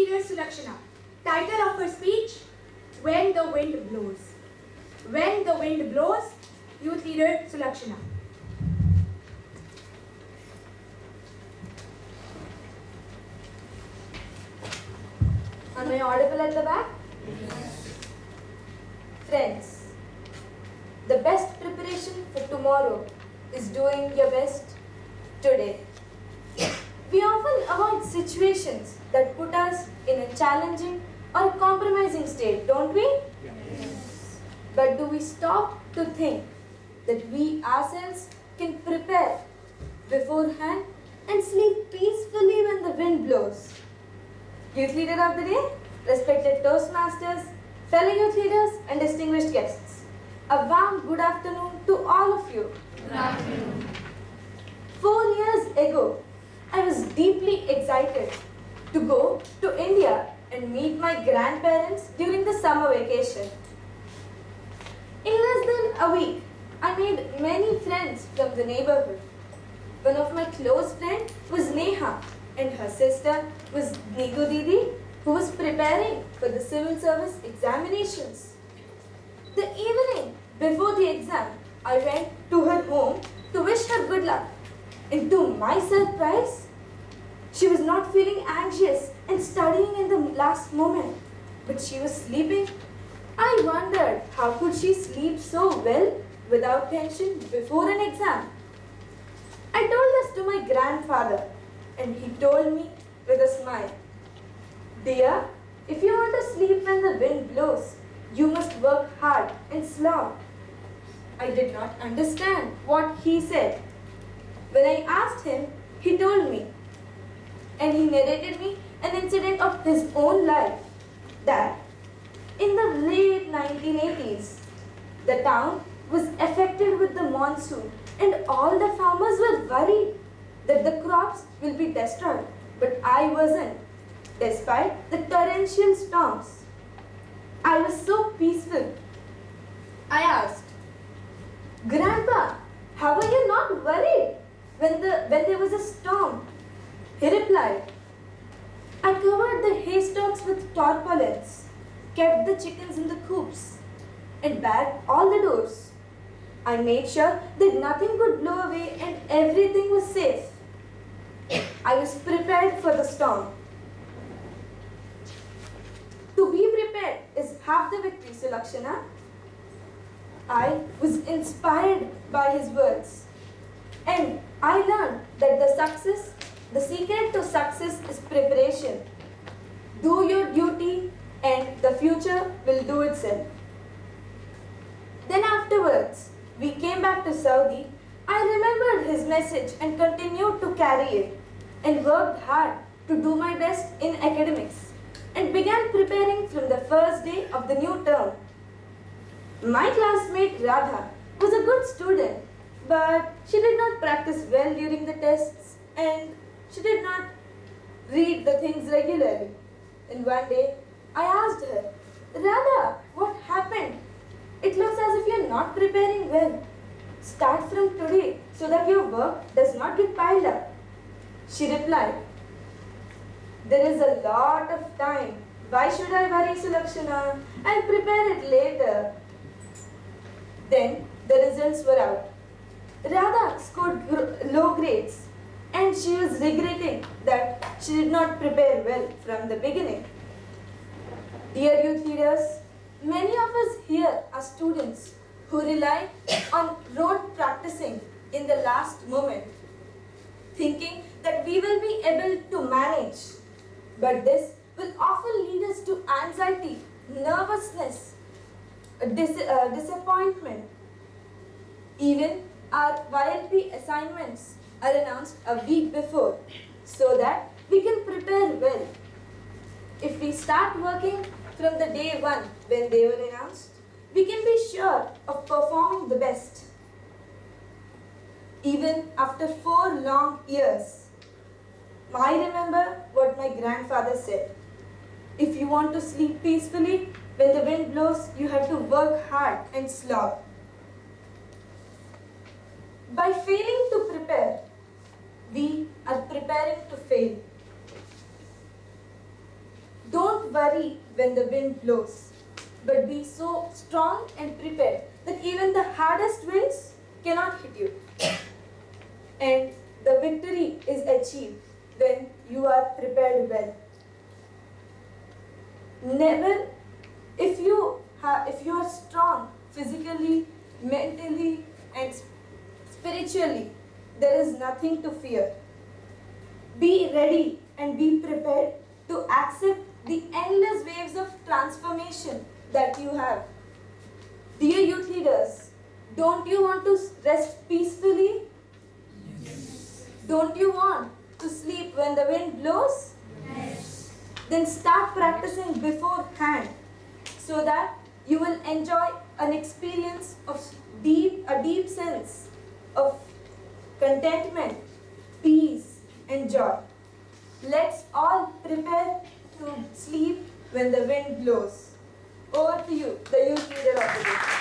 leader Sulakshana. Title of her speech, When the Wind Blows. When the wind blows, youth leader Sulakshana. Am I audible at the back? Yes. Friends, the best preparation for tomorrow is doing your best today. We often avoid situations that put us in a challenging or compromising state, don't we? Yes. But do we stop to think that we ourselves can prepare beforehand and sleep peacefully when the wind blows? Youth Leader of the Day, respected Toastmasters, fellow youth leaders and distinguished guests. A warm good afternoon to all of you. Good afternoon. 4 years ago, I was deeply excited to go to India and meet my grandparents during the summer vacation. In less than a week, I made many friends from the neighborhood. One of my close friends was Neha, and her sister was Nitu Didi, who was preparing for the civil service examinations. The evening before the exam, I went to her home to wish her good luck. And to my surprise, she was not feeling anxious and studying in the last moment, but she was sleeping. I wondered how could she sleep so well without tension before an exam. I told this to my grandfather, and he told me with a smile, "Dear, if you want to sleep when the wind blows, you must work hard and slog." I did not understand what he said. When I asked him, he told me, and he narrated me an incident of his own life, that in the late 1980s, the town was affected with the monsoon and all the farmers were worried that the crops will be destroyed. But I wasn't, despite the torrential storms. I was so peaceful. I asked, "Grandpa, how are you not worried when there was a storm?" He replied, "I covered the haystacks with tarpaulins, kept the chickens in the coops, and barred all the doors. I made sure that nothing could blow away and everything was safe. I was prepared for the storm." To be prepared is half the victory, Sulakshana. I was inspired by his words, and I learned that the secret to success is preparation. Do your duty and the future will do itself. Then afterwards, we came back to Saudi. I remembered his message and continued to carry it, and worked hard to do my best in academics, and began preparing from the first day of the new term. My classmate Radha was a good student, but she did not practice well during the tests, and she did not read the things regularly. And one day, I asked her, "Radha, what happened? It looks as if you are not preparing well. Start from today so that your work does not get piled up." She replied, "There is a lot of time. Why should I worry, Sulakshana? I'll prepare it later." Then the results were out. Radha scored low grades, and she was regretting that she did not prepare well from the beginning. Dear youth leaders, many of us here are students who rely on rote practicing in the last moment, thinking that we will be able to manage. But this will often lead us to anxiety, nervousness, disappointment. Even our YLP assignments are announced a week before so that we can prepare well. If we start working from the day one when they were announced, we can be sure of performing the best. Even after 4 long years, I remember what my grandfather said. If you want to sleep peacefully, when the wind blows, you have to work hard and slog. By failing to prepare, we are preparing to fail. worry when the wind blows, but be so strong and prepared that even the hardest winds cannot hit you. And the victory is achieved when you are prepared well. Never, if you are strong physically, mentally, and spiritually, there is nothing to fear. Be ready and be prepared to accept the endless waves of transformation that you have. Dear youth leaders, don't you want to rest peacefully? Yes. Don't you want to sleep when the wind blows? Yes. Then start practicing beforehand so that you will enjoy an experience of a deep sense of contentment, peace, and joy. Let's all prepare to sleep when the wind blows. Over to you, the youth leader of the day.